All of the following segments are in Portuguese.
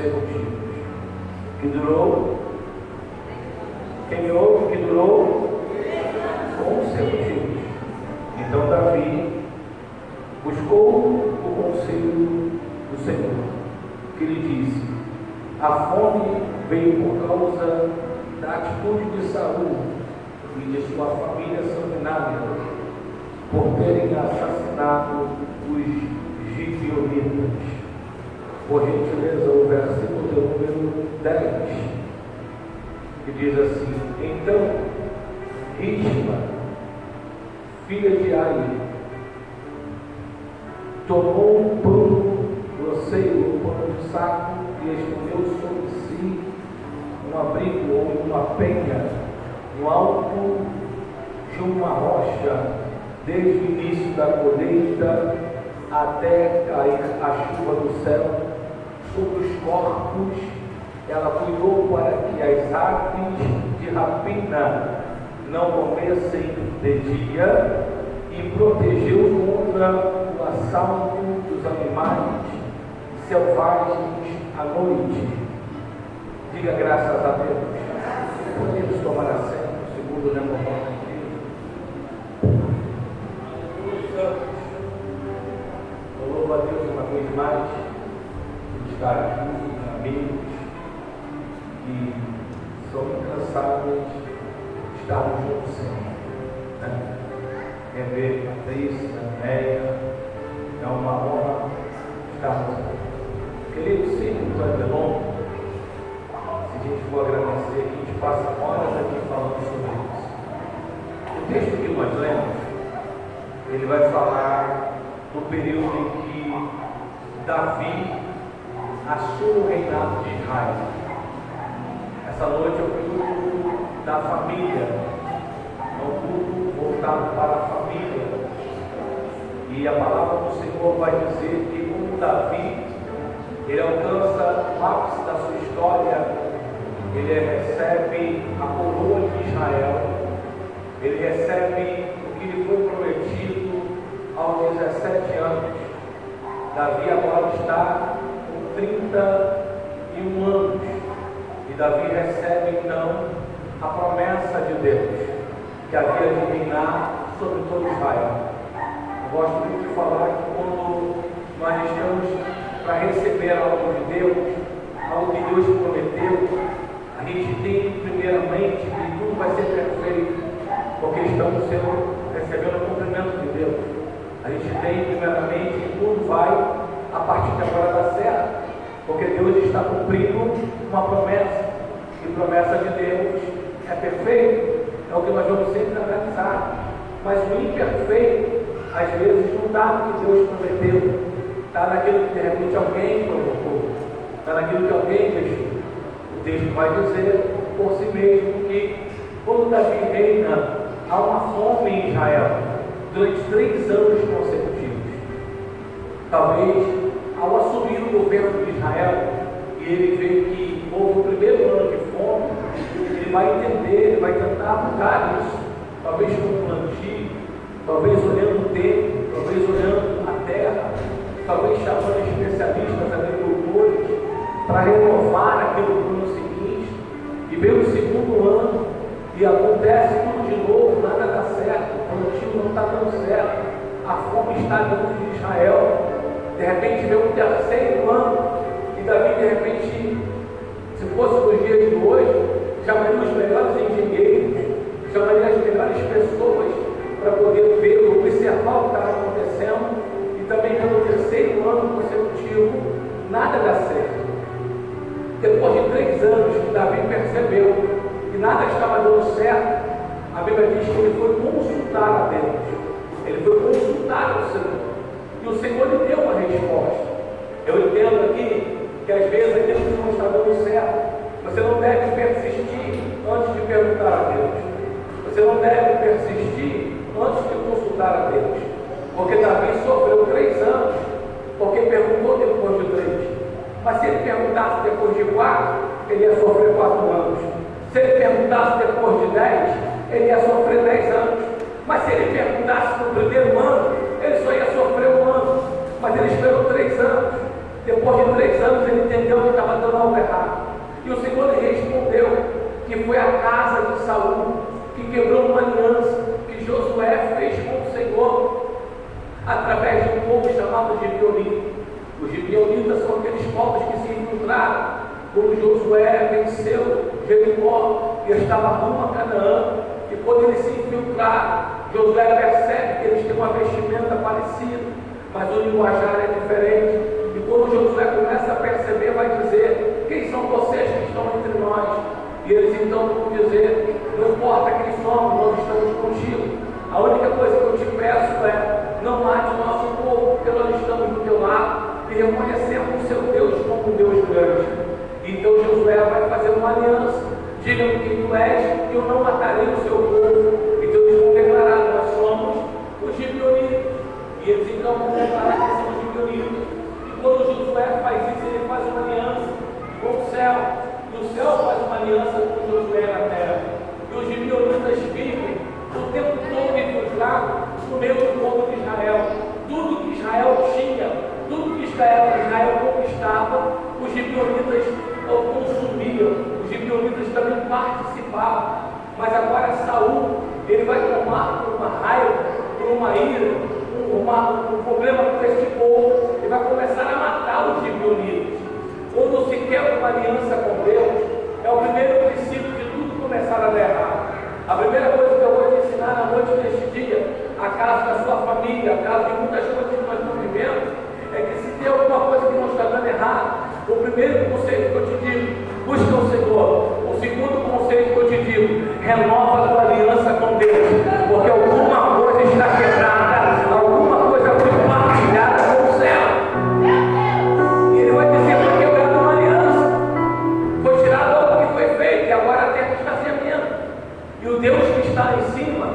consecutivos. Que durou? Quem ouve que durou? Consecutivos. Então Davi buscou o conselho do Senhor, que lhe disse: a fome veio por causa da atitude de Saul e de sua família sanguinária, por terem assassinado os gibeonitas. Por gentileza, o versículo de número 10, que diz assim: então Rispa, filha de Aia, tomou um pano grosseiro, um pano de saco, e escondeu sobre si um abrigo ou uma penha no alto de uma rocha, desde o início da colheita até cair a chuva do céu sobre os corpos. Ela cuidou para que as aves de rapina não comessem de dia e protegeu contra o assalto dos animais selvagens à noite. Diga graças a Deus. Podemos tomar assento, segundo o Levantamento de Deus. Eu louvo a Deus uma vez mais por estar aqui, amigos que são incansáveis de estarmos juntos sempre. Né? Rever Patrícia, Néia, é uma honra estarmos aqui. Queridos, sim, nos vai ter longo. Se a gente for agradecer aqui, a gente passa horas aqui falando sobre isso. O texto que nós lemos, ele vai falar do período em que Davi assume o reinado de Israel. Essa noite é o culto da família, é um culto voltado para a família. E a palavra do Senhor vai dizer que, como Davi, ele alcança o ápice da sua história, ele recebe a coroa de Israel, ele recebe o que lhe foi prometido aos 17 anos. Davi agora está com 31 anos, e Davi recebe então a promessa de Deus, que havia de reinar sobre todo Israel. Eu gosto muito de falar que quando nós estamos para receber algo de Deus, algo que Deus prometeu, a gente tem primeiramente que tudo vai ser perfeito, porque estamos recebendo o cumprimento de Deus. A gente tem primeiramente que tudo vai a partir de agora dar certo, porque Deus está cumprindo uma promessa, e promessa de Deus é perfeito, é o que nós vamos sempre analisar. Mas o imperfeito às vezes não está no que Deus prometeu, está naquilo que de repente alguém provocou, está naquilo que alguém deixou. O texto vai dizer por si mesmo que quando Davi reina, há uma fome em Israel durante 3 anos consecutivos. Talvez ao assumir o governo de Israel e ele vê que houve o primeiro ano de fome, ele vai entender, ele vai tentar mudar isso, talvez com um plantio, talvez olhando o tempo, talvez olhando a terra, talvez chamando especialistas, agricultores, para renovar aquilo do ano seguinte. E vem o segundo ano e acontece tudo de novo, nada dá certo, o plantio não está dando certo, a fome está dentro de Israel. De repente vem o terceiro ano e Davi, de repente, se fosse nos dias de hoje, chamaria os melhores engenheiros, chamaria as melhores pessoas para poder ver, observar o que estava acontecendo. E também pelo terceiro ano consecutivo, nada dá certo. Depois de 3 anos que Davi percebeu que nada estava dando certo, a Bíblia diz que ele foi consultar a Deus, ele foi consultar o Senhor, e o Senhor lhe deu uma resposta. Eu entendo aqui que às vezes aquilo que não está dando certo, você não deve persistir antes de perguntar a Deus, você não deve persistir antes de consultar a Deus, porque Davi sofreu 3 anos, porque perguntou depois de 3. Mas se ele perguntasse depois de 4, ele ia sofrer 4 anos. Se ele perguntasse depois de 10, ele ia sofrer 10 anos. Mas se ele perguntasse no primeiro ano, ele só ia sofrer 1 ano. Mas ele esperou 3 anos. Depois de 3 anos, ele entendeu que estava dando quando Josué venceu Jericó e estava rumo a Canaã, e quando eles se infiltraram, Josué percebe que eles têm uma vestimenta parecida, mas o linguajar é diferente. E quando Josué começa a perceber, vai dizer: quem são vocês que estão entre nós? E eles então vão dizer: não importa quem somos, nós estamos contigo. A única coisa que eu te peço é: não mate o nosso povo, porque nós estamos do teu lado e reconhecemos o seu Deus como um Deus grande. Então Josué vai fazer uma aliança: diga-me quem tu és, que eu não matarei o seu povo. Então eles vão declarar: nós somos os gibeonitas. E eles então vão declarar que são os gibeonitas. E quando Josué faz isso, ele faz uma aliança com o céu. E o céu faz uma aliança com Josué na terra. E os gibeonitas vivem o tempo todo infiltrados no meio do povo de Israel. Tudo que Israel tinha, tudo que Israel conquistava, os gibeonitas consumiam. Os gibeonitas também participavam. Mas agora Saul, ele vai tomar por uma raiva, por uma ira, um problema com este povo, ele vai começar a matar os gibeonitas. Quando se quebra uma aliança com Deus, é o primeiro princípio de tudo começar a dar errado. A primeira coisa que eu vou te ensinar na noite deste dia, a casa da sua família, a casa de muitas coisas que nós estamos vivendo, é que se tem alguma coisa que não está dando errado, o primeiro conceito que eu te digo: busca o Senhor. O segundo conceito que eu te digo: renova a tua aliança com Deus, porque alguma coisa está quebrada, alguma coisa foi compartilhada com o céu. E ele vai dizer: foi quebrada uma aliança, foi tirado algo que foi feito, e agora a terra está semendo. E o Deus que está lá em cima,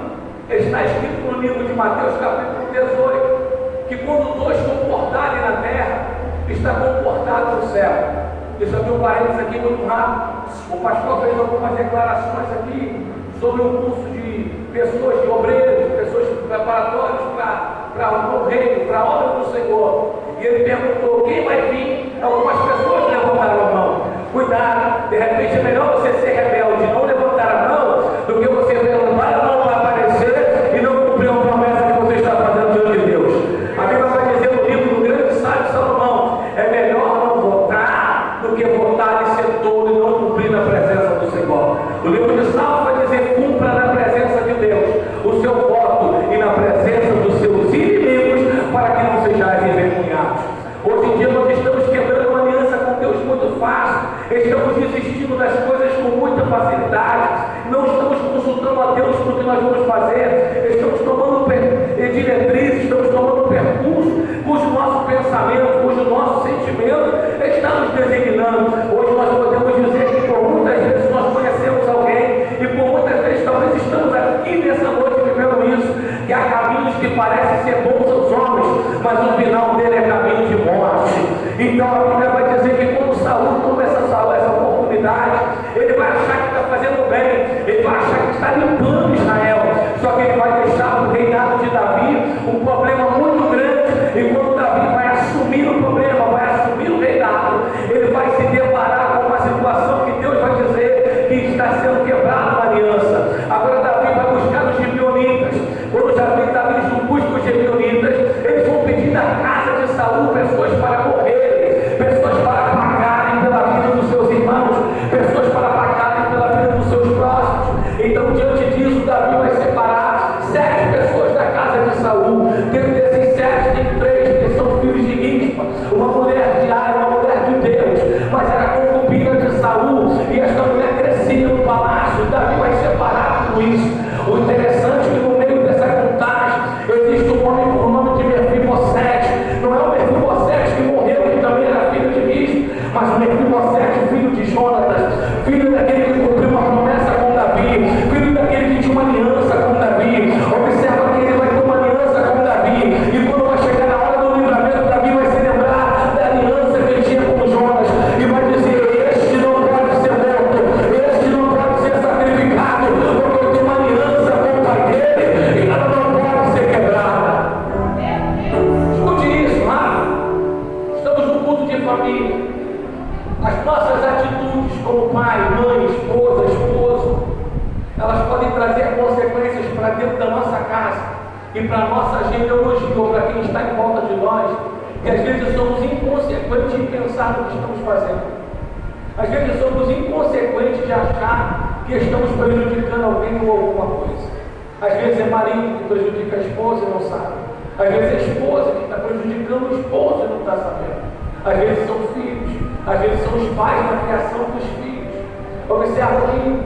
está escrito no livro de Mateus capítulo 18, que quando dois concordarem na terra, está concordado no céu. Deixa eu abrir um parênteses aqui muito rápido. O pastor fez algumas declarações aqui sobre um curso de pessoas, de obreiros, pessoas preparatórias para o reino, para a obra do Senhor. E ele perguntou: quem vai vir? Algumas pessoas levantaram a mão. Cuidado, de repente é melhor você ser rebelde, não levantar a mão, do que você levantar a mão para aparecer e não cumprir a promessa que você está fazendo diante de Deus. A Bíblia vai dizer no livro do grande sábio Salomão: é melhor não votar do que votar e ser tolo e não cumprir na presença do Senhor. O livro de Salmo vai dizer: cumpra na presença de Deus o seu voto e na presença dos seus inimigos, para que não sejais envergonhados. Hoje em dia nós estamos quebrando uma aliança com Deus muito fácil, estamos desistindo das coisas com muita facilidade, não estamos consultando a Deus para o que nós vamos fazer, estamos tomando diretrizes, estamos tomando percurso cujo nosso pensamento, cujo nosso sentimento está nos designando. Hoje nós podemos dizer que por muitas vezes nós conhecemos alguém e por muitas vezes talvez estamos aqui nessa noite vivendo isso, que há caminhos que parecem ser bons aos homens, mas o final dele é caminho de morte. Então a Bíblia vai dizer que quando Saul toma essa oportunidade, ele vai achar que está fazendo bem, ele vai achar que está limpando Israel, só que ele vai deixar o reinado de Davi um problema muito grande. E quando Davi vai assumir o problema, vai assumir o reinado, ele vai se deparar com uma situação que Deus vai dizer que está sendo quebrada uma aliança. Agora Davi vai buscar os gibeonitas. Quando Davi busca os gibeonitas, eles vão pedir da casa de Saul pessoas para morrer, pessoas para pagarem pela vida dos seus irmãos, pessoas para pagarem pela vida dos seus próximos. Então, diante disso, Davi vai separar 7 pessoas da casa de Saul. Dentro desses 7 tem 3 que são filhos de Mispa, uma mulher de Ai, uma mulher de Deus, mas era concubina de Saul, e esta mulher crescia no palácio. Davi vai separar tudo isso. O interessante é que no meio dessa contagem existe um homem por nome de Mefibosete. Não é o Mefibosete que morreu, que também era filho de Mispa, mas o Mefibosete, filho de Jonatas, filho daquele que cumpriu uma promessa com Davi, filho daquele que tinha uma aliança com Davi. Observa que ele vai ter uma aliança com Davi, e quando vai chegar na hora do livramento, Davi vai se lembrar da aliança que ele tinha com Jonas e vai dizer: este não pode ser morto, este não pode ser sacrificado, porque eu tenho uma aliança com o pai dele e ela não pode ser quebrada. Escute isso, estamos num culto de família. As nossas atitudes como pai, mãe, esposa, esposo, elas podem trazer consequências para dentro da nossa casa e para a nossa genealogia, ou para quem está em volta de nós, que às vezes somos inconsequentes em pensar no que estamos fazendo. Às vezes somos inconsequentes de achar que estamos prejudicando alguém com alguma coisa. Às vezes é marido que prejudica a esposa e não sabe. Às vezes é a esposa que está prejudicando o esposo e não está sabendo. Às vezes são filhos. Às vezes são os pais na criação dos filhos. Observa que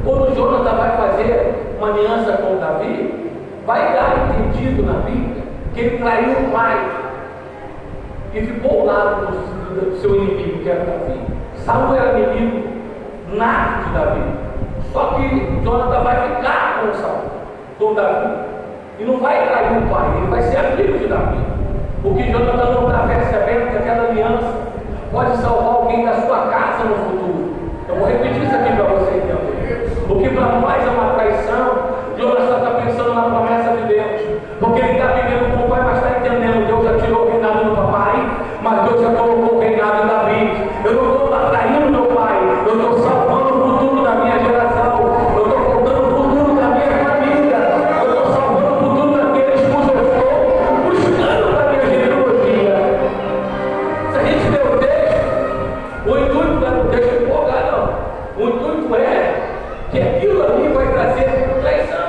quando Jonathan vai fazer uma aliança com Davi, vai dar entendido na Bíblia que ele traiu o pai e ficou ao lado do seu inimigo, que era Davi. Saul era inimigo nato de Davi. Só que Jonathan vai ficar com Saul, com Davi, e não vai trair o pai, ele vai ser amigo de Davi. Porque Jonathan não está percebendo que aquela aliança pode salvar alguém da sua casa no futuro. Eu vou repetir isso aqui para você entender. O que para nós é uma traição, Jonathan está pensando na promessa de Deus. Porque ele está vivendo com o pai, mas está entendendo. Deus já tirou o reinado do papai, mas Deus já colocou o reinado em Davi. Eu não estou traindo meu pai, eu estou salvando o futuro da minha geração. Eu estou contando o futuro da minha família. Eu estou salvando o futuro daqueles cujo eu estou buscando da minha genealogia. Se a gente ler o texto, o intuito do texto é empolgar, não. O intuito é que aquilo ali vai trazer traição.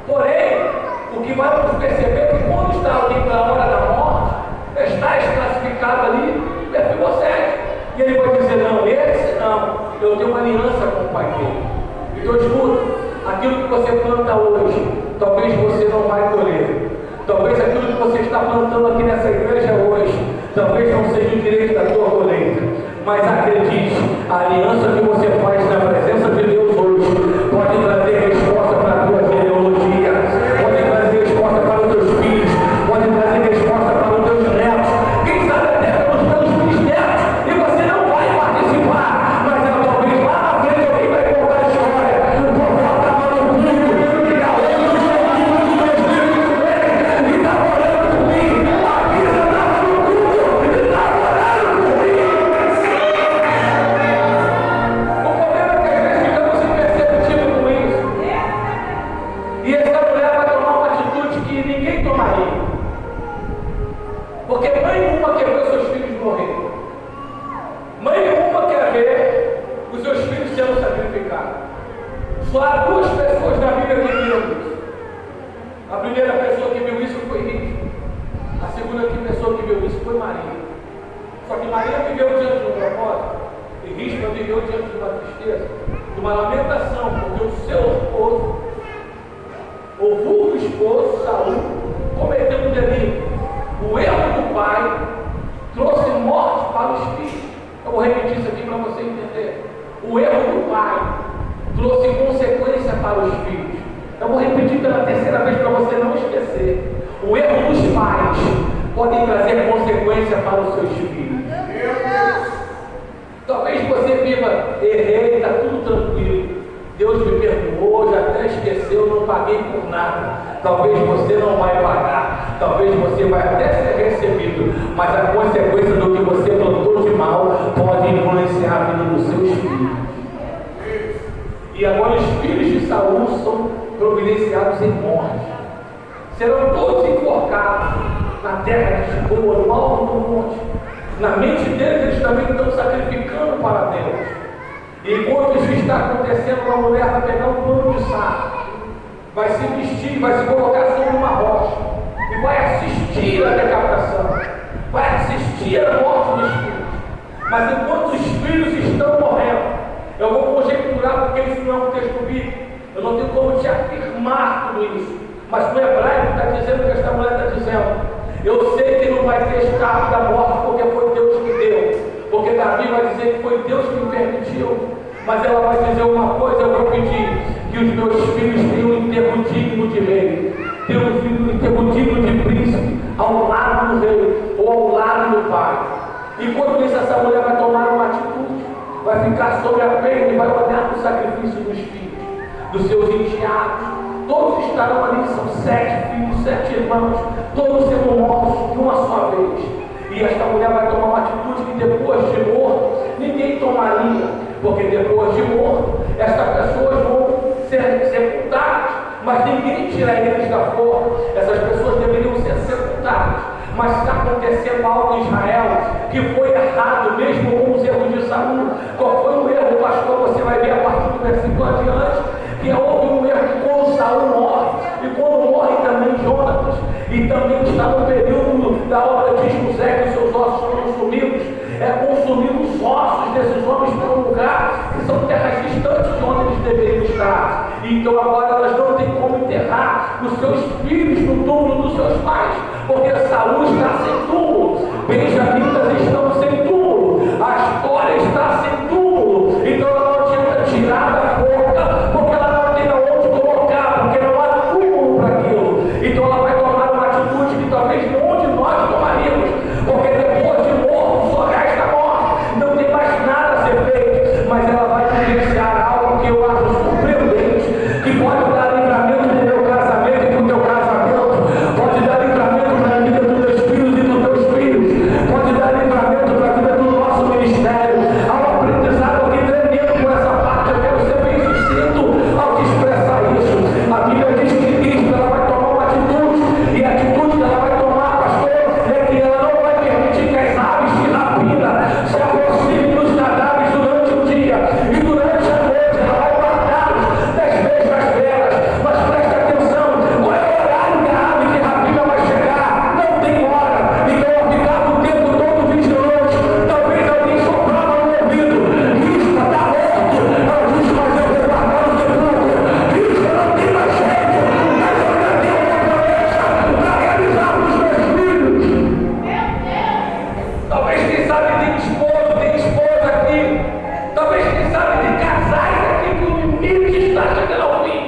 Porém, o que vamos perceber é que quando está alguém na hora da morte, está classificado ali, Mefibosete. E ele vai dizer, não, esse não, eu tenho uma aliança com o pai dele. Então escuta, aquilo que você planta hoje, talvez você não vai colher. Talvez aquilo que você está plantando aqui nessa igreja hoje, talvez não seja o direito da tua colheita. Mas acredite, a aliança que você faz na presença de Deus hoje pode trazer resposta para a tua genealogia, pode trazer resposta para os teus filhos, pode trazer resposta para os teus netos, quem sabe até para os teus bisnetos, e você não vai participar, mas talvez lá na frente alguém vai contar a história. O povo estava no culto, e a lei dos filhos de meus filhos, e estava orando por mim, a vida estava no culto, e estava orando por mim. O problema é que às vezes ficamos imperceptíveis com isso. E essa mulher vai tomar uma atitude que ninguém tomaria. Porque mãe nenhuma quer ver os seus filhos morrer. Mãe nenhuma quer ver os seus filhos sendo sacrificados. Só há duas pessoas na Bíblia que viram isso. A primeira pessoa que viu isso foi Rispa. A segunda pessoa que viu isso foi Maria. Só que Maria viveu diante de um propósito. E Rispa viveu diante de uma tristeza, de uma lamentação, porque o seu esposo, o vulgo esposo, Saul, cometeu um delito. O erro do pai trouxe morte para os filhos. Eu vou repetir isso aqui para você entender. O erro do pai trouxe consequência para os filhos. Eu vou repetir pela terceira vez para você não esquecer. O erro dos pais pode trazer consequência para os seus filhos. Talvez você viva, errei, está tudo tranquilo. Deus me perdoou, já até esqueceu, não paguei por nada. Talvez você não vai pagar, talvez você vai até ser recebido, mas a consequência do que você plantou de mal pode influenciar a vida dos seus filhos. E agora os filhos de Saul são providenciados em morte. Serão todos enforcados na terra de Gibeon, no alto do monte. Na mente deles, eles também estão sacrificando para Deus. E enquanto isso está acontecendo, uma mulher vai pegar um pano de saco, vai se vestir, vai se colocar sobre uma rocha e vai assistir a decapitação, vai assistir a morte dos filhos. Mas enquanto os filhos estão morrendo, eu vou conjecturar, porque isso não é um texto bíblico, eu não tenho como te afirmar tudo isso, mas no hebraico está dizendo o que esta mulher está dizendo. Eu sei que não vai ter escape da morte, porque foi Deus que deu. Porque Davi vai dizer que foi Deus que me permitiu. Mas ela vai dizer uma coisa, eu vou pedir que os meus filhos tenham um enterro digno de rei, tenham um enterro digno de príncipe, ao lado do rei, ou ao lado do pai. Enquanto isso, essa mulher vai tomar uma atitude, vai ficar sobre a pena e vai olhar para o sacrifício dos filhos, dos seus enteados. Todos estarão ali, são 7 filhos, 7 irmãos, todos sendo mortos de uma só vez. E esta mulher vai tomar uma atitude que depois de morto, ninguém tomaria, porque depois de morto, estas pessoas vão ser sepultadas, mas ninguém tira eles da forca. Essas pessoas deveriam ser sepultadas, mas está acontecendo algo em Israel que foi errado, mesmo com os erros de Saul. unindo os ossos desses homens para um lugar que são terras distantes de onde eles deveriam estar. Então agora elas não têm como enterrar os seus filhos no túmulo dos seus pais, porque Saul está sem túmulo, benjamitas estão sem túmulo, a história está sem túmulo. Então ela não adianta tirar da boca, porque ela não tem aonde colocar, porque não há túmulo para aquilo. Então ela vai tomar uma atitude que talvez nenhum de nós tomaríamos, porque depois de morto só resta morte, não tem mais nada a ser feito. Mas ela vai vivenciar algo que eu acho surpreendente, que pode dar livramento no meu casamento e no teu casamento, pode dar livramento para a vida dos teus filhos e dos teus filhos, pode dar livramento para a vida do nosso ministério. Há um aprendizado aqui tremendo por essa parte, eu quero ser bem sucinto ao te expressar isso. A Bíblia diz que Cristo ela vai tomar uma atitude, e a atitude que ela vai tomar, pastor, é que ela não vai permitir que as aves de rapina se aproximem dos cadáveres durante o dia, e durante a noite ela vai matá-los das mesmas feras. Mas preste atenção, qual é o horário que a ave de rapina vai chegar? Não tem hora. Então ela ficava o tempo todo vigilante. Talvez alguém soprava no ouvido: Rispa, está morto. Ela disse: mas eu vou guardar o sepulcro. Rispa, não tem mais jeito, mas eu ainda tenho uma promessa para realizar para os meus filhos. Talvez, quem sabe, tem esposa aqui. Talvez, quem sabe, tem casais aqui que o inimigo está chegando ao fim.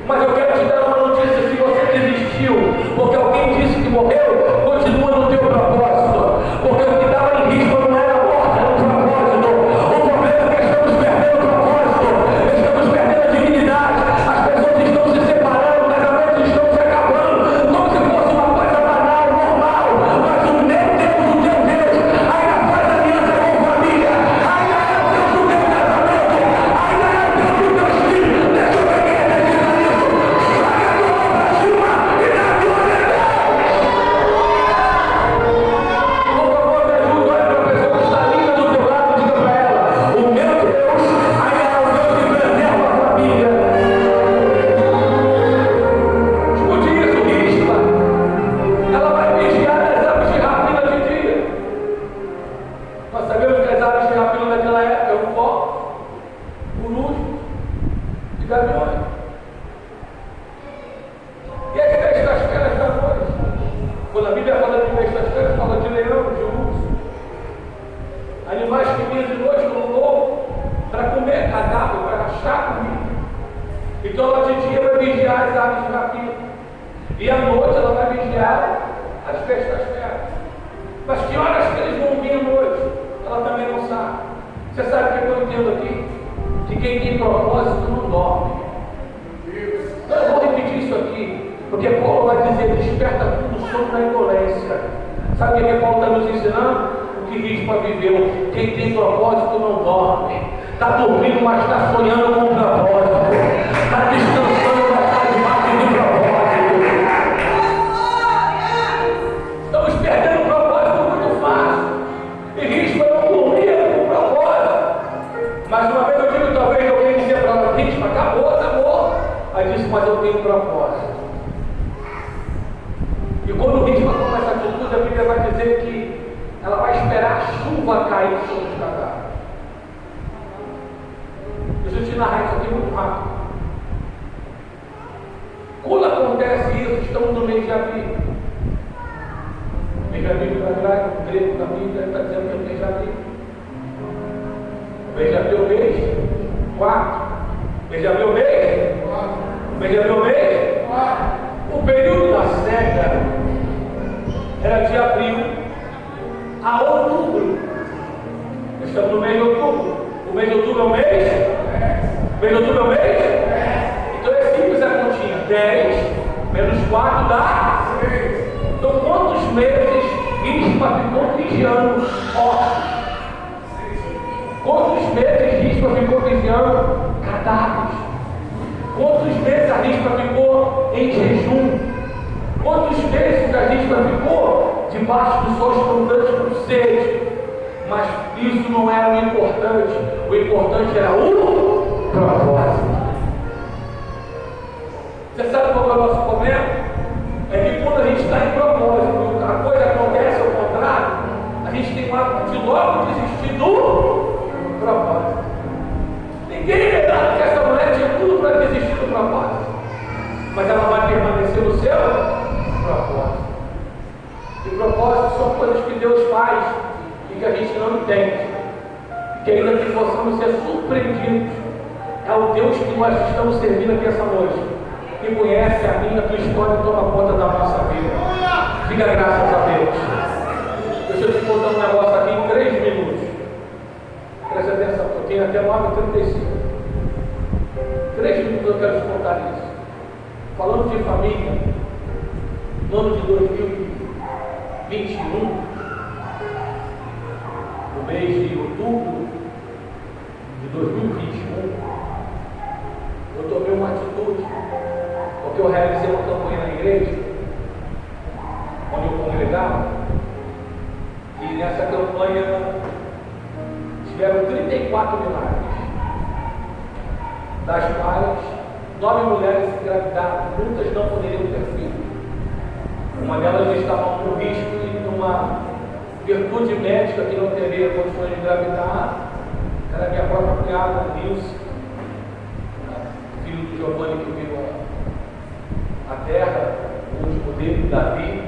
Mas eu quero te dar uma notícia: se você desistiu porque alguém disse que morreu, continua no teu propósito. Porque o que estava em risco não era a morte, era o propósito. O problema é que estamos perdendo o propósito, estamos perdendo a dignidade. As pessoas estão se separando, casamentos estão se acabando, como se fosse uma coisa banal, normal. Mas o meu Deus, o teu Deus, ainda faz aliança com a família, ainda é o Deus do teu casamento, ainda é o Deus dos teus filhos. Deixa eu ver quem acredita nisso. Joga a tua mão para cima e dá glória a Deus. Por favor, me ajude, olha para a pessoa que está linda do teu lado e diga para ela: o meu Deus ainda é o Deus que preserva a família. Escute isso, Rispa. Ela vai vigiar as aves de rapina de dia. Nós sabemos que as aves de rapina naquela época eram porcos, corujas e gaviões. E as bestas feras da noite? Quando a Bíblia fala de bestas feras, fala de leão, de urso. Animais que vinham de noite como lobo para comer cadáver, para achar comida. Então ela de dia vai vigiar as aves de rapina, e à noite ela vai vigiar as bestas feras. Mas que horas que eles vão vir à noite? Ela também não sabe. Você sabe o que eu entendo aqui? Que quem tem propósito não dorme. Então eu vou repetir isso aqui, porque Paulo vai dizer: desperta tudo sobre a indolência. Sabe o que Paulo está nos ensinando? O que Rispa viveu. Quem tem propósito não dorme. Está dormindo, mas está sonhando com um propósito. Está descansando, mas está debaixo de propósito. Estamos perdendo o propósito muito fácil. E Rispa não dormia com o propósito. Mas uma vez eu digo, talvez alguém dizia para ela: Rispa, acabou. Aí disse: mas eu tenho um propósito. E quando o Rispa toma essa atitude, a Bíblia vai dizer que ela vai esperar a chuva cair sobre os cadáveres. Deixa eu te narrar isso aqui muito rápido. Quando acontece isso, estamos no mês de abril. Mês de abril do grego da Bíblia está dizendo que é o mês de abril. Mês de abril, mês 4. Mês de abril, mês 4. Mês de abril, mês 4. O período da seca era de abril a outubro. Estamos no mês de outubro. O mês de outubro é o mês? O mês de outubro é o mês? Então é simples a continha. 10 menos 4 dá 6. Então quantos meses Rispa ficou vigiando ossos? Quantos meses Rispa ficou vigiando cadáveres? Quantos meses a Rispa ficou em jejum? Quantos meses a Rispa ficou debaixo do sol escondante por sede? Mas isso não era o importante. O importante era o propósito. Você sabe qual é o nosso problema? É que quando a gente está em propósito, a coisa acontece ao contrário, a gente tem o hábito de logo desistir do propósito. Ninguém negava que essa mulher tinha tudo para desistir do propósito, mas ela vai permanecer no seu propósito. E propósitos são coisas que Deus faz e que a gente não entende, que ainda que possamos ser surpreendidos, é o Deus que nós estamos servindo aqui essa noite, que conhece a minha, a tua história e toma conta da nossa vida. Diga graças a Deus. Deixa eu te contar um negócio aqui em 3 minutos. Preste atenção, eu tenho até 9h35. 3 minutos eu quero te contar isso. Falando de família, no ano de 2021, no mês de outubro de 2021, eu tomei uma atitude, porque eu realizei uma campanha na igreja, onde eu congregava, e nessa campanha tiveram 34 milagres, das quais 9 mulheres se engravidaram, muitas não poderiam ter filho. Uma delas estava com risco e numa virtude médica que não teria condições de engravidar, era minha própria cunhada, Nilce, filho do Giovanni que veio à terra, o último dele, Davi,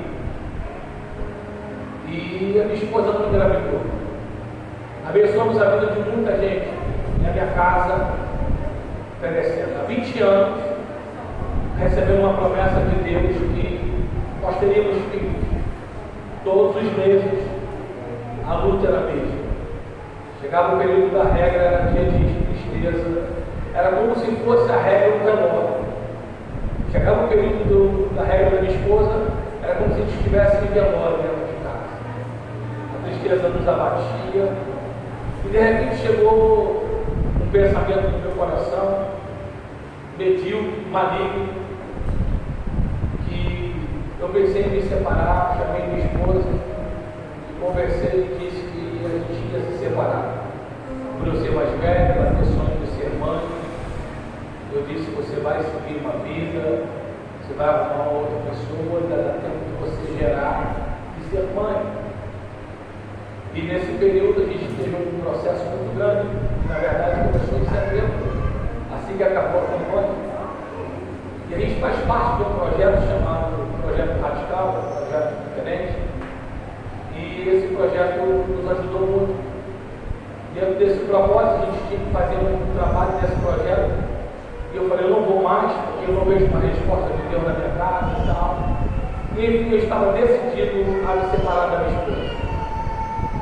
e a minha esposa não engravidou. Abençoamos a vida de muita gente, e a minha casa crescendo. Há 20 anos, recebendo uma promessa de Deus que nós teríamos filhos. Todos os meses, a luta era a mesma. Chegava o período da regra, era dia de tristeza, era como se fosse a regra do velório. Chegava o período da regra da minha esposa, era como se a gente estivesse em velório dentro de casa. A tristeza nos abatia, e de repente chegou um pensamento no meu coração, medíocre, maligno, que eu pensei em me separar, chamei minha esposa, conversei e disse que a gente ia se separar. Por eu ser mais velho, ela ter sonho de ser mãe, eu disse: você vai seguir uma vida, você vai arrumar uma outra pessoa, ainda dá tempo de você gerar e ser mãe. E nesse período a gente teve um processo muito grande, que na verdade começou em setembro, assim que acabou a campanha. E a gente faz parte de um projeto chamado Projeto Radical, um projeto diferente, e esse projeto nos ajudou muito. Dentro desse propósito, a gente tinha que fazer um trabalho nesse projeto, e eu falei: eu não vou mais, porque eu não vejo uma resposta de Deus na minha casa e tal. E enfim, eu estava decidido a me separar da minha esposa.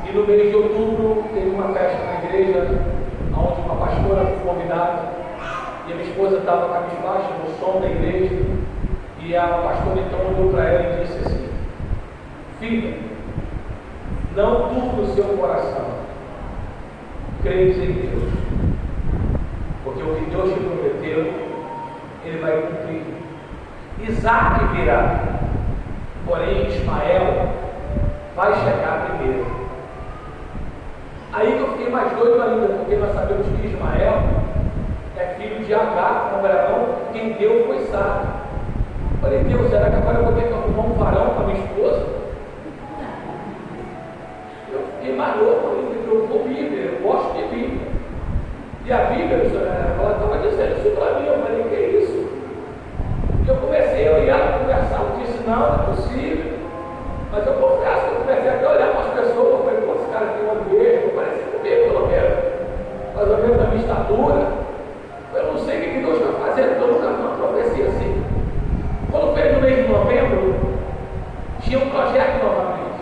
E no mês de outubro teve uma festa na igreja, onde uma pastora foi convidada, e a minha esposa estava cabisbaixa no som da igreja, e a pastora então olhou para ela e disse assim: filha, não turbe o seu coração, creis em Deus, porque o que Deus te prometeu, Ele vai cumprir. Isaac virá, porém Ismael vai chegar primeiro. Aí que eu fiquei mais doido ainda, porque nós sabemos que Ismael é filho de Agar, com Abraão, quem deu foi Sara. Falei: Deus, será que agora eu vou ter que arrumar um varão para minha esposa? Eu fiquei maluco, eu vou Bíblia, eu gosto de Bíblia. E a Bíblia, ela estava dizendo isso para mim, eu falei: que é isso? E eu comecei a olhar, a conversar, eu disse: não é possível. Mas eu confesso que eu comecei até a olhar para as pessoas, eu falei: pô, esse cara tem uma igreja, parece comigo pelo menos, mais ou menos a minha estatura. Eu não sei o que Deus está fazendo, porque eu nunca vi uma profecia assim. Quando veio no mês de novembro, tinha um projeto novamente.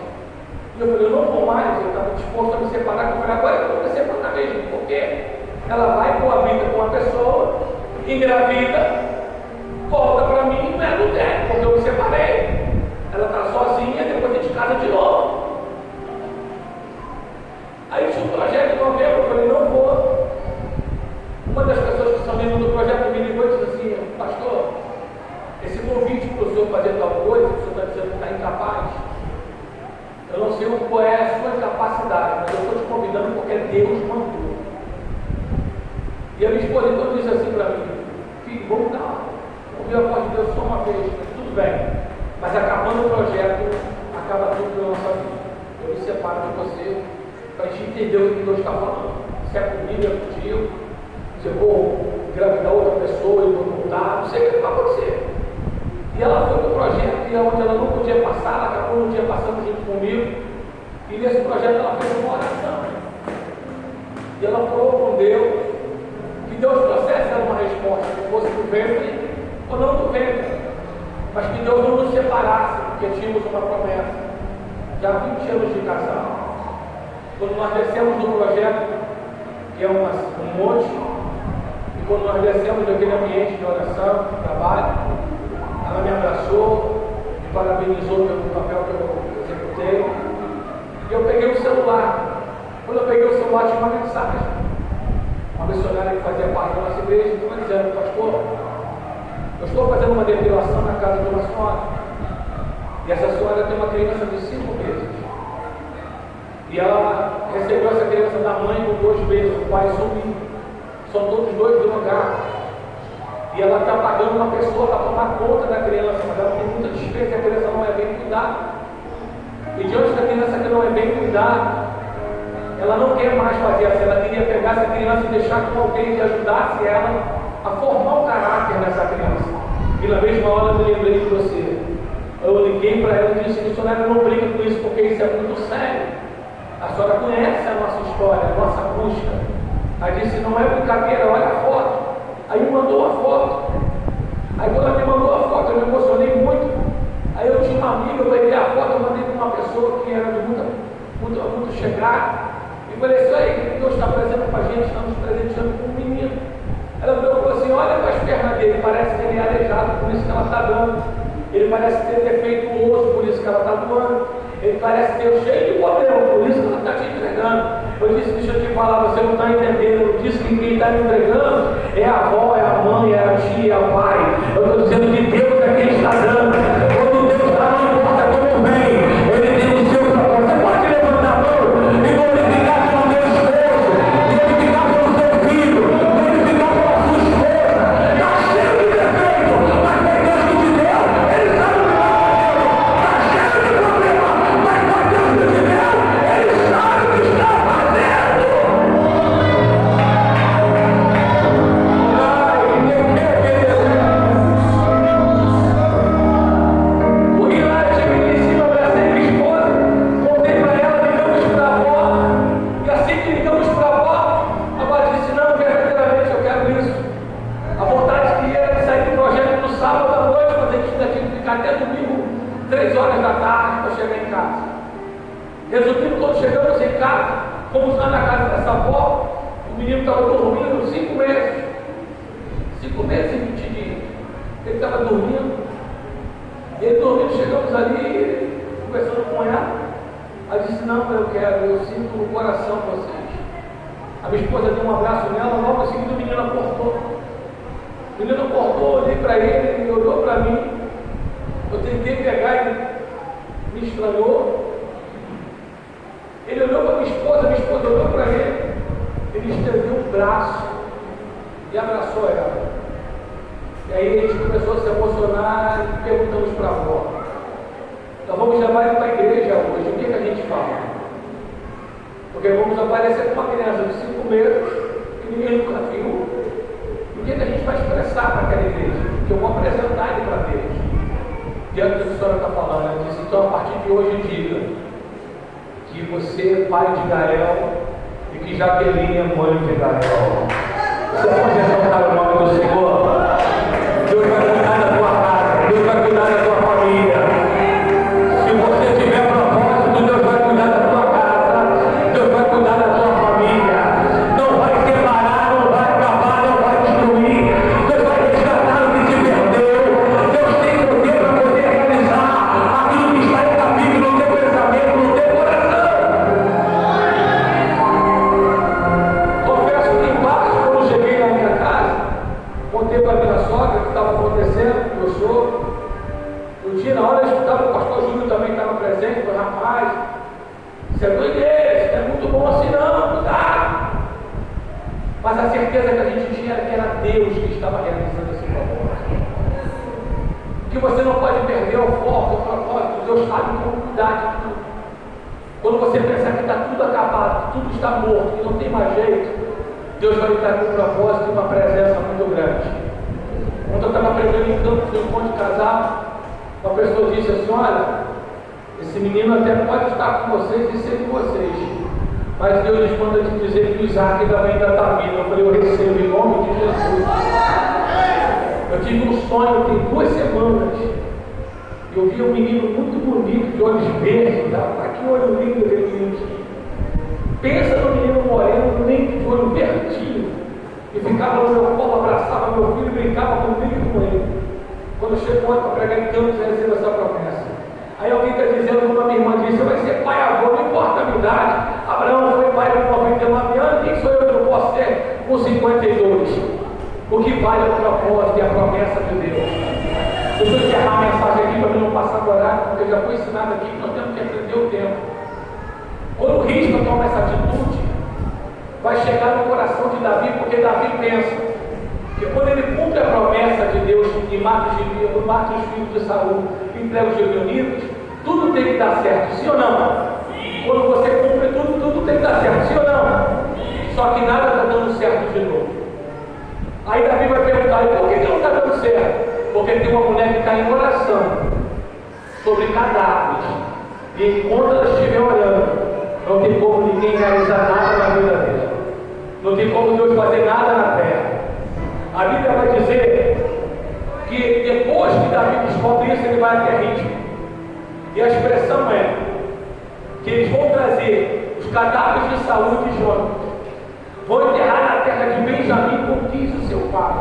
E eu falei: eu não vou mais, eu estava disposto a me separar. Eu falei: agora eu vou me separar mesmo, porque ela vai com a vida com uma pessoa, engravida, volta para mim, não é do tempo, porque eu me separei. Ela está sozinha, depois a gente casa de novo. Aí tinha um projeto em novembro, eu falei: não vou. Uma das pessoas que são membros do projeto me ligou e disse assim: pastor, esse convite para o senhor fazer tal coisa, o senhor está dizendo que está incapaz. Eu não sei qual é a sua incapacidade, mas eu estou te convidando porque Deus mandou. E a minha esposa então disse assim para mim: filho, vamos dar, ouvir a voz de Deus só uma vez, tudo bem, mas acabando o projeto, acaba tudo na nossa vida. Eu me separo de você para a gente entender o que Deus está falando. Se é comigo, é contigo. Se eu vou engravidar outra pessoa, eu vou voltar, não sei o que vai acontecer. E ela foi para o projeto, e onde ela não podia passar, ela acabou um dia passando junto comigo. E nesse projeto ela fez uma oração. E ela falou com Deus que Deus trouxesse ela uma resposta, que fosse do ventre ou não do ventre, mas que Deus não nos separasse, porque tínhamos uma promessa. Já há 20 anos de casal. Quando nós descemos do projeto, que é um monte, e quando nós descemos daquele ambiente de oração, de trabalho, ela me abraçou, me parabenizou pelo papel que eu executei, e eu peguei o celular. Quando eu peguei o celular, tinha uma mensagem. Uma missionária que fazia parte da nossa igreja estava dizendo: pastor, eu estou fazendo uma depilação na casa de uma senhora, e essa senhora tem uma criança de 5 meses, e ela recebeu essa criança da mãe com 2 meses, o pai sumiu, são todos 2 drogados, e ela está pagando uma pessoa para tomar conta da criança, mas ela tem muita despesa e a criança não é bem cuidada, e diante da criança que não é bem cuidada, ela não quer mais fazer assim, ela queria pegar essa criança e deixar com alguém que ajudasse ela a formar o caráter dessa criança. E na mesma hora eu me lembrei de você. Eu liguei para ela e disse: missionária, não brinca com isso, porque isso é muito sério. A senhora conhece a nossa história, a nossa busca. Aí disse: não é brincadeira, olha a foto. Aí me mandou a foto. Aí quando ela me mandou a foto, eu me emocionei muito. Aí eu tinha uma amiga, eu peguei a foto, eu mandei para uma pessoa que era de muito chegada. E falei: isso aí que Deus está trazendo para a gente, está nos presenteando com um menino. Ela falou assim: olha para as pernas dele, parece que ele é aleijado, por isso que ela está dando. Ele parece ter defeito no osso, por isso que ela está doando. Ele parece ter cheio de problema, por isso que ela está te entregando. Eu disse: deixa eu te falar, você não está entendendo. Eu disse que quem está me entregando é a avó, é a mãe, é a tia, é o pai. Eu estou dizendo que Deus é quem está dando. Quando Deus está, não importa como vem, Ele tem o seu propósito. Você pode levantar a mão e glorificar pelo teu esposo, glorificar pelo seu filho, glorificar pela sua esposa. Está cheio de defeito, mas foi Deus que te deu. Ele sabe o que está fazendo. Está cheio de problema, mas foi Deus que te deu. Ele sabe o que está fazendo. Até domingo, 3 horas da tarde, para chegar em casa. Resumindo, quando chegamos em casa, fomos lá na casa dessa avó, o menino estava dormindo 5 meses. 5 meses e 20 dias. Ele estava dormindo. Ele dormindo, chegamos ali, conversando com ela. Ela disse: não, eu sinto no coração vocês. A minha esposa deu um abraço nela, logo em seguida o menino acordou. O menino acordou, olhei para ele, ele olhou para mim. Eu tentei pegar, ele me estranhou. Ele olhou para minha esposa olhou para ele. Ele estendeu o braço e abraçou ela. E aí a gente começou a se emocionar e perguntamos para a avó: nós vamos levar ele para a igreja hoje, o que a gente fala? Porque vamos aparecer com uma criança de 5 meses que ninguém nunca viu. O que a gente vai expressar para aquela igreja? Que eu vou apresentar ele para Deus. Diante do que a senhora está falando, ela disse: então a partir de hoje diga que você é pai de Gael e que Jaqueline é mãe de Gael. Você pode exaltar o nome do Senhor? Deus vai cuidar da tua casa, Deus vai cuidar da tua família. Se você tiver propósito, Deus vai cuidar da tua casa, Deus vai cuidar da tua família. Não vai separar, não vai acabar, não vai destruir. Deus vai resgatar o que te perdeu. Deus tem poder para poder realizar aquilo que está estabelecido no teu pensamento, no teu coração. Confesso que embaixo, quando cheguei na minha casa, contei para a minha sogra o que estava acontecendo, meu sogro. No dia, na hora, eu escutava o pastor Júlio também estava presente, falei: rapaz, isso é doideira, isso não é muito bom assim não, cuidado. Mas a certeza que a gente tinha era que era Deus que estava realizando esse propósito. Que você não pode perder o foco, o propósito. Deus sabe como cuidar de tudo. Quando você pensar que está tudo acabado, que tudo está morto, que não tem mais jeito, Deus vai estar com um propósito e uma presença muito grande. Quando eu estava pregando em Campos, no encontro de casal, uma pessoa disse assim: olha, esse menino até pode estar com vocês e ser com vocês, mas Deus lhes manda te dizer que o Isaac ainda está vindo. Eu falei: eu recebo em nome de Jesus. Eu tive um sonho tem 2 semanas. Eu vi um menino muito bonito, de olhos verdes, tá? Que olho lindo aquele menino tinha. Pensa no menino moreno, nem de olho verdinho. E ficava no meu colo, abraçava meu filho e brincava comigo e com ele. Quando chegou ontem para pregar em Campos, eu recebo essa promessa. Aí alguém está dizendo, como a minha irmã disse, vai ser pai avô, não importa a minha idade. Abraão foi pai com 99 anos, quem sou eu que não posso ser com 52? O que vale é o propósito e a promessa de Deus. Eu vou encerrar a mensagem aqui para mim não passar do horário, porque já foi ensinado aqui que nós temos que aprender o tempo. Quando o risco toma essa atitude, vai chegar no coração de Davi, porque Davi pensa que quando ele cumpre a promessa de Deus e mata os filhos de Saul, entrega os reunidos, tudo tem que dar certo, sim ou não? Quando você cumpre tudo tem que dar certo, sim ou não? Só que nada está dando certo de novo. Aí Davi vai perguntar: e por que não está dando certo? Porque tem uma mulher que está em oração sobre cadáveres, e enquanto ela estiver orando, não tem como ninguém realizar nada na vida dela, não tem como Deus fazer nada na terra. A Bíblia vai dizer que depois que Davi descobre isso, ele vai até Rispa, e a expressão é que eles vão trazer os cadáveres de Saul e de Jonatas, vão enterrar na terra de Benjamim, como diz o seu pai.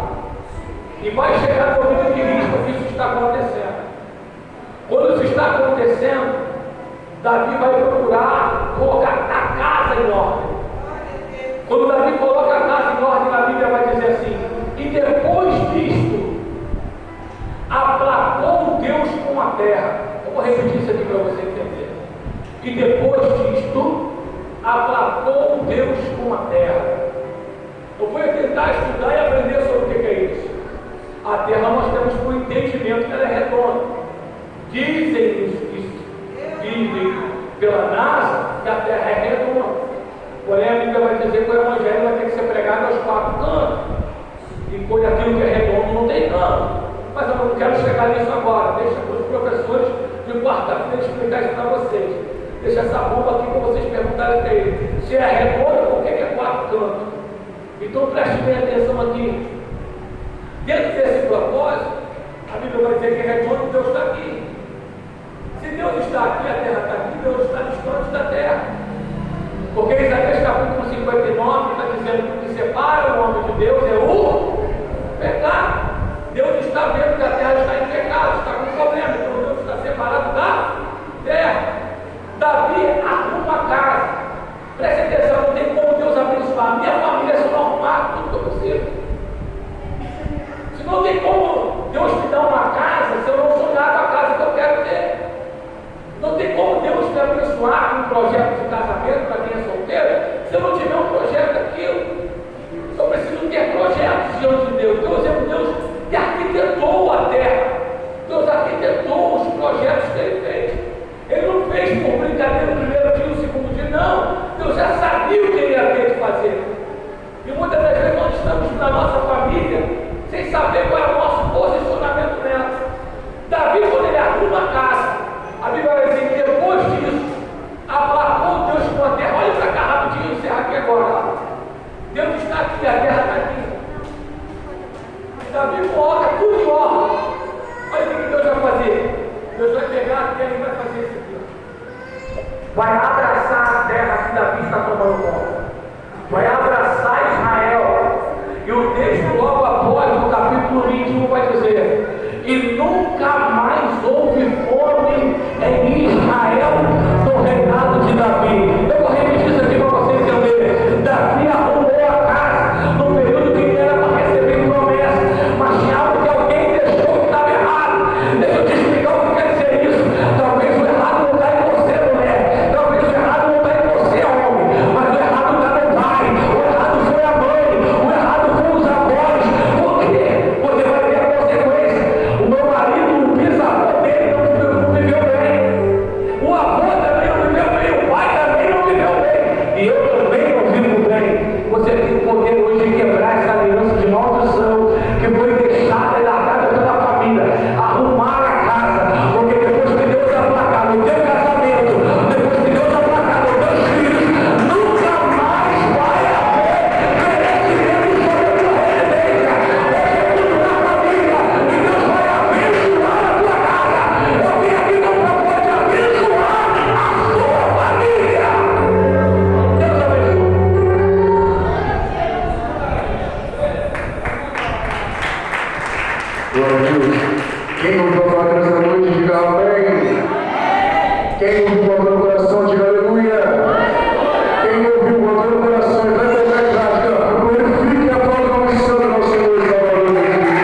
E vai chegar no ouvido de Rispa que isso está acontecendo. Quando isso está acontecendo, Davi vai procurar colocar a casa em ordem. Quando Davi coloca a casa em ordem, a Bíblia vai dizer assim: e depois disto, aplacou Deus com a terra. Eu vou repetir isso aqui para você entender. E depois disto, aplacou Deus com a terra. Eu vou tentar estudar e aprender sobre o que é isso. A terra nós temos por entendimento que ela é redonda. Dizem pela NASA que a terra é redonda. Porém a Bíblia vai dizer que o Evangelho vai ter que ser pregado aos 4 cantos. E por aquilo que é redondo não tem canto. Mas eu não quero chegar nisso agora. Deixa para os professores de quarta-feira explicar isso para vocês. Deixa essa bomba aqui para vocês perguntarem para ele. Se é redonda, por que é 4 cantos? Então preste bem atenção aqui. Dentro desse propósito, a Bíblia vai dizer que é redondo, Deus está aqui. Se Deus está aqui, a terra está aqui, Deus está distante da terra. Porque Isaías capítulo 59 está dizendo que o que separa o homem de Deus é o pecado. Deus está vendo que a terra está em pecado, está com problema, então Deus está separado da terra. Davi arruma a casa. Preste atenção, não tem como Deus abençoar a minha família se eu não arrumar tudo que eu preciso. Não tem como Deus me dar uma casa se eu não sonhar com a casa que eu quero ter. Não tem como Deus me abençoar com um projeto de casamento para quem é solteiro se eu não tiver um projeto daquilo. Eu preciso ter projetos diante de Deus. Deus é um Deus que arquitetou a terra. Deus arquitetou os projetos que Ele fez. Ele não fez por brincadeira o primeiro dia, o segundo dia, não. Deus já sabia o que Ele ia ter de fazer. E muitas das vezes nós estamos na nossa família sem saber qual é o nosso posicionamento nela. Davi, quando ele arruma a casa, a Bíblia vai dizer que depois disso, aplacou Deus com a terra. Olha para cá rapidinho, encerra aqui agora. Deus está aqui, a terra está aqui. Davi coloca tudo em ordem. Olha o que Deus vai fazer. Deus vai pegar a terra e vai fazer isso aqui. Vai abraçar a terra que Davi está tomando conta. Vai abraçar Israel. E o texto logo após, no capítulo 21, vai dizer: e nunca mais houve fome em Israel no reinado de Davi. Eu vou repetir isso aqui para você entender. Davi arrumou a casa. No Glória a Deus. Quem louvou a Deus essa noite, diga amém. Quem